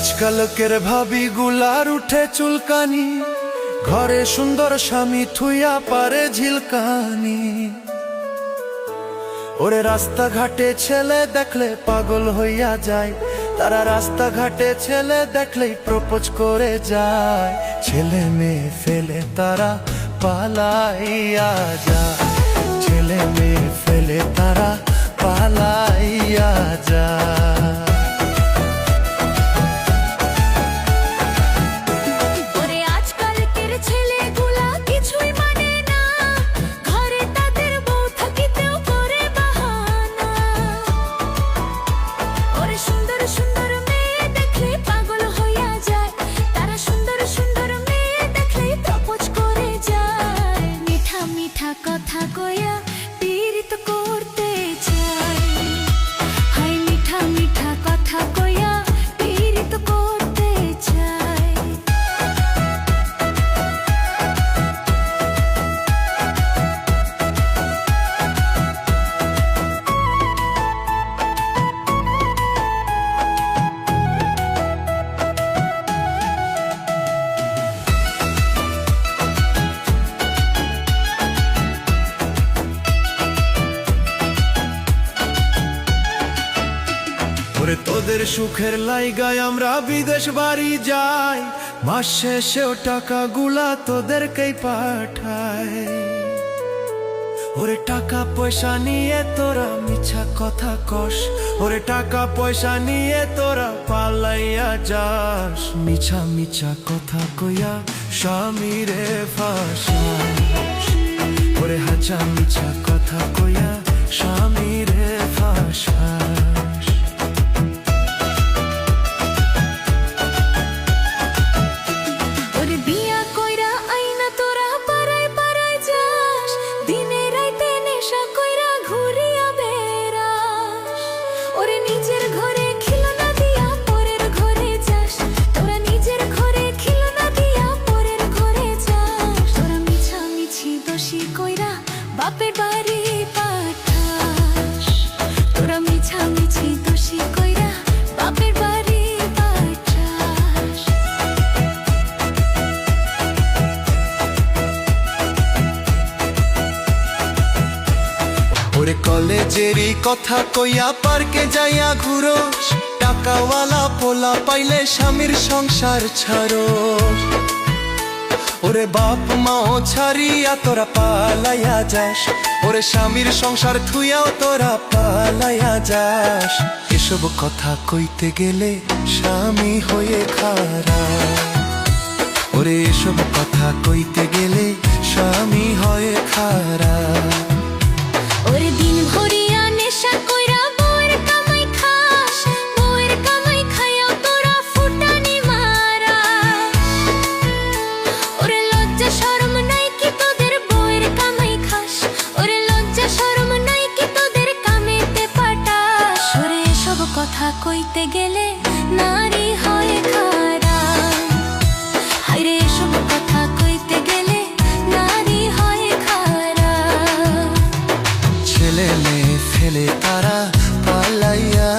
আজকালকের ভাবি গুলার উঠে চুলকানি, ঘরে সুন্দর স্বামী থুইয়া পারে ঝিলকানি। ওরে রাস্তাঘাটে ছেলে দেখলে পাগল হইয়া যায়, তারা রাস্তাঘাটে ছেলে দেখলেই প্রপোজ করে যায়। ছেলে মেয়ে ফেলে তারা পালাইয়া যায়, ছেলে মেয়ে ফেলে তারা পালাইয়া যায়। কথা কয়া পীড়িত করতে চাই, হাই মিঠা মিঠা কথা কয়া পীড়িত করতে চাই। ওরে তোদের সুখের লাইগায় আমরা বিদেশ বাড়ি যাই, মাস শেষেও টাকা গুলা তোদেরকেই পাঠায়। ওরে টাকা পয়সা নিয়ে তোরা মিছা কথা কস, ওরে টাকা পয়সা নিয়ে তোরা পালাইয়া যাস। মিছা মিছা কথা কইয়া স্বামীরে ফাঁসাস, ওরে হাঁচা মিছা কথা কইয়া স্বামীরে ফাঁসাস। বাপের বাড়ি পাঠাস, তোরা মিছামিছি দোষী কইরা বাপের বাড়ি পাঠাস। ওরে কলেজেরই কথা কইয়া পার্কে যাইয়া ঘুরোস, টাকাওয়ালা পোলা পাইলে স্বামীর সংসার ছাড়োস। ওরে বাপ মাও ছাড়িয়া তোরা পালাইয়া যাস, ওরে স্বামীর সংসার থুইয়াও তোরা পালাইয়া যাস। এসব কথা কইতে গেলে স্বামী হয়ে খারাপ, ওরে এসব কথা কইতে গেলে স্বামী হয়ে খারাপ। ওরে দিন ভরিয়া নেশা কইরা বউয়ের কামাই খাস, বউয়ের কামাই খাইয়াও তোরা ফুটানি মারা। ওরে লজ্জা শরম নাই কি তোদের বউয়ের কামাই খাস, ওরে লজ্জা শরম নাই কি তোদের কামেতে পাঠাস। ওরে এসব কথা কইতে গেলে নারী হয় খারাপ, হায়রে এসব কথা কইতে গেলে নারী হয় খারাপ। ছেলে মেয়ে ফেলে তারা পালাইয়া